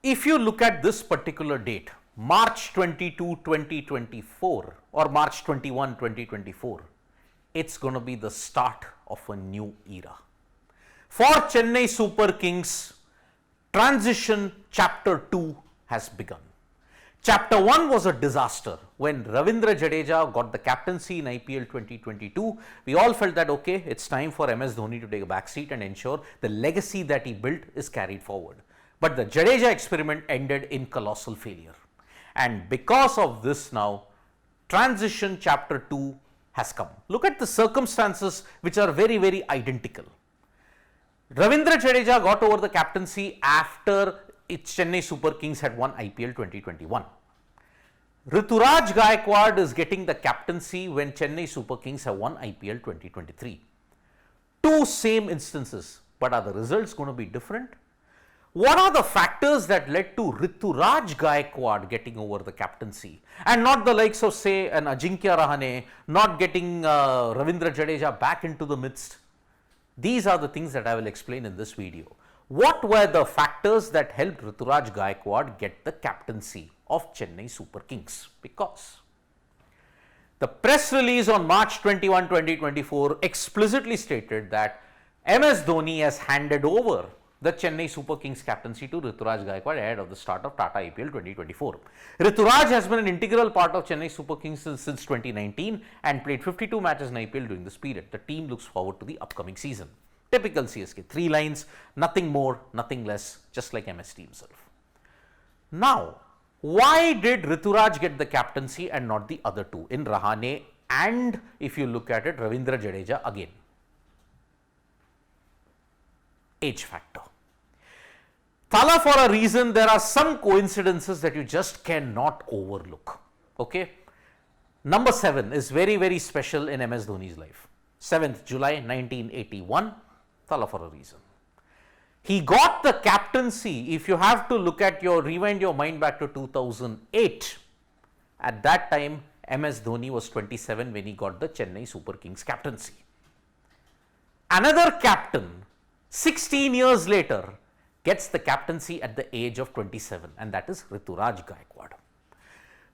if you look at this particular date, March 22, 2024 or March 21, 2024, it's going to be the start of a new era. For Chennai Super Kings, transition chapter 2 has begun. Chapter 1 was a disaster. When Ravindra Jadeja got the captaincy in IPL 2022, we all felt that okay, it's time for MS Dhoni to take a backseat and ensure the legacy that he built is carried forward. But the Jadeja experiment ended in colossal failure. And because of this now, transition chapter 2 has come. Look at the circumstances which are very, very identical. Ravindra Jadeja got over the captaincy after Chennai Super Kings had won IPL 2021. Ruturaj Gaikwad is getting the captaincy when Chennai Super Kings have won IPL 2023. Two same instances, but are the results going to be different? What are the factors that led to Ruturaj Gaikwad getting over the captaincy and not the likes of, say, an Ajinkya Rahane, not getting Ravindra Jadeja back into the midst? These are the things that I will explain in this video. What were the factors that helped Ruturaj Gaikwad get the captaincy of Chennai Super Kings? Because the press release on March 21, 2024 explicitly stated that MS Dhoni has handed over the Chennai Super Kings captaincy to Ruturaj Gaikwad ahead of the start of Tata IPL 2024. Ruturaj has been an integral part of Chennai Super Kings since 2019 and played 52 matches in IPL during this period. The team looks forward to the upcoming season. Typical CSK, 3 lines, nothing more, nothing less, just like MST himself. Now, why did Ruturaj get the captaincy and not the other two in Rahane and, if you look at it, Ravindra Jadeja again? Age factor. Thala, for a reason, there are some coincidences that you just cannot overlook. Okay? Number 7 is very, very special in MS Dhoni's life. 7th July 1981. Thala, for a reason. He got the captaincy. If you have to look at rewind your mind back to 2008, at that time MS Dhoni was 27 when he got the Chennai Super Kings captaincy. Another captain 16 years later gets the captaincy at the age of 27, and that is Ruturaj Gaikwad.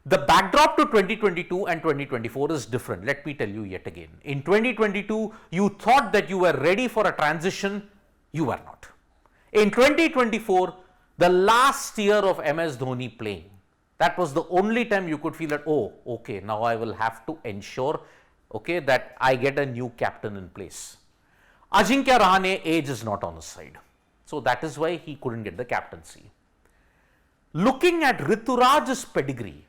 The backdrop to 2022 and 2024 is different. Let me tell you yet again. In 2022, you thought that you were ready for a transition. You were not. In 2024, the last year of MS Dhoni playing, that was the only time you could feel that, oh, okay, now I will have to ensure, okay, that I get a new captain in place. Ajinkya Rahane, age is not on his side. So that is why he couldn't get the captaincy. Looking at Ruturaj's pedigree,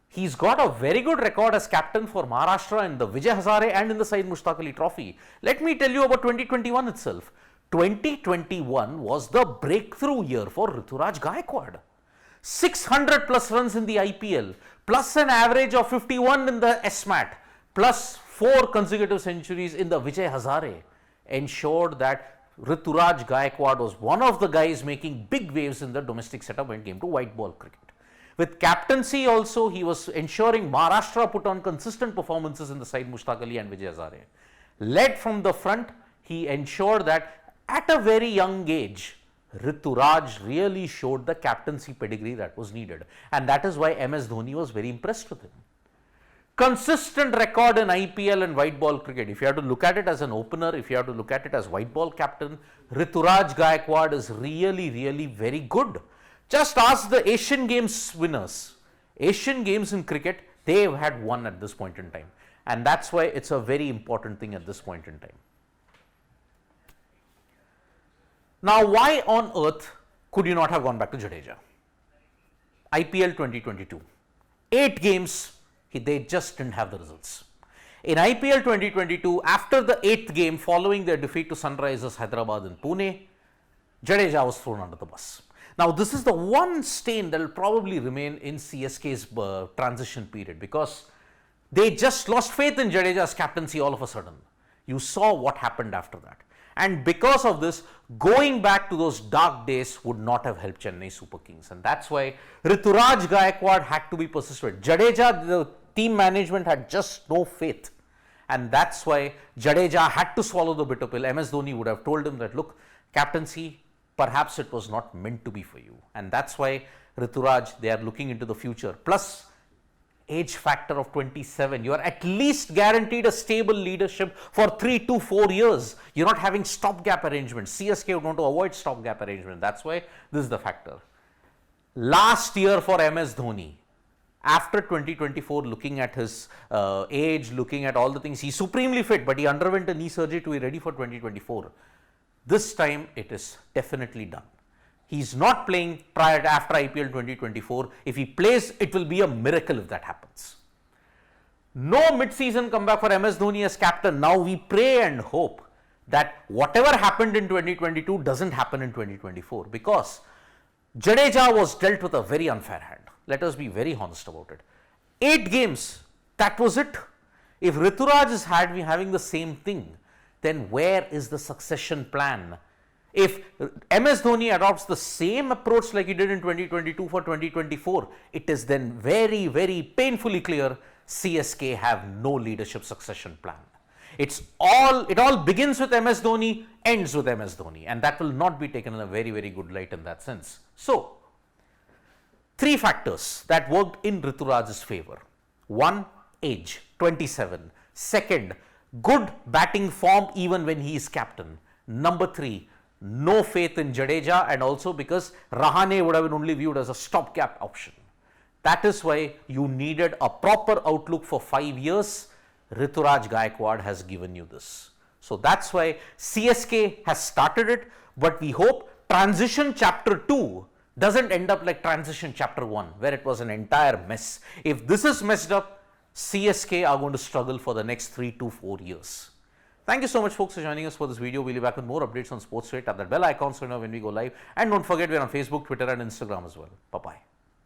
he's got a very good record as captain for Maharashtra in the Vijay Hazare and in the Syed Mushtaq Ali Trophy. Let me tell you about 2021 itself. 2021 was the breakthrough year for Ruturaj Gaikwad. 600 plus runs in the IPL, plus an average of 51 in the SMAT, plus 4 consecutive centuries in the Vijay Hazare ensured that Ruturaj Gaikwad was one of the guys making big waves in the domestic setup when it came to white ball cricket. With captaincy also, he was ensuring Maharashtra put on consistent performances in the Syed Mushtaq Ali and Vijay Hazare. Led from the front, he ensured that at a very young age, Ruturaj really showed the captaincy pedigree that was needed. And that is why MS Dhoni was very impressed with him. Consistent record in IPL and white ball cricket. If you have to look at it as an opener, if you have to look at it as white ball captain, Ruturaj Gaikwad is really, really very good. Just ask the Asian Games winners. Asian Games in cricket, they have had one at this point in time. And that's why it's a very important thing at this point in time. Now, why on earth could you not have gone back to Jadeja? IPL 2022. 8 games, they just didn't have the results. In IPL 2022, after the 8th game following their defeat to Sunrisers Hyderabad in Pune, Jadeja was thrown under the bus. Now, this is the one stain that will probably remain in CSK's transition period because they just lost faith in Jadeja's captaincy all of a sudden. You saw what happened after that. And because of this, going back to those dark days would not have helped Chennai Super Kings. And that's why Ruturaj Gaikwad had to be persistent. Jadeja, the team management had just no faith. And that's why Jadeja had to swallow the bitter pill. MS Dhoni would have told him that, look, captaincy, perhaps it was not meant to be for you. And that's why Ruturaj, they are looking into the future. Plus, age factor of 27, you are at least guaranteed a stable leadership for 3 to 4 years. You're not having stopgap arrangements. CSK would want to avoid stopgap arrangement. That's why this is the factor. Last year for MS Dhoni, after 2024, looking at his age, looking at all the things, he's supremely fit, but he underwent a knee surgery to be ready for 2024. This time it is definitely done. He's not playing prior to after IPL 2024. If he plays, it will be a miracle if that happens. No mid-season comeback for MS Dhoni as captain. Now we pray and hope that whatever happened in 2022 doesn't happen in 2024, because Jadeja was dealt with a very unfair hand. Let us be very honest about it. 8 games, that was it. If Ruturaj is having the same thing, then where is the succession plan? If MS Dhoni adopts the same approach like he did in 2022 for 2024, it is then very, very painfully clear CSK have no leadership succession plan. It all begins with MS Dhoni, ends with MS Dhoni, and that will not be taken in a very, very good light in that sense. So, 3 factors that worked in Ruturaj's favor. 1, age, 27. Second, good batting form even when he is captain. Number 3, no faith in Jadeja, and also because Rahane would have been only viewed as a stopgap option. That is why you needed a proper outlook for 5 years. Ruturaj Gaikwad has given you this. So that's why CSK has started it, but we hope transition chapter 2 doesn't end up like transition chapter 1, where it was an entire mess. If this is messed up, CSK are going to struggle for the next 3 to 4 years. Thank you so much, folks, for joining us for this video. We'll be back with more updates on sports. Tap that bell icon so you know when we go live. And don't forget, we're on Facebook, Twitter, and Instagram as well. Bye-bye.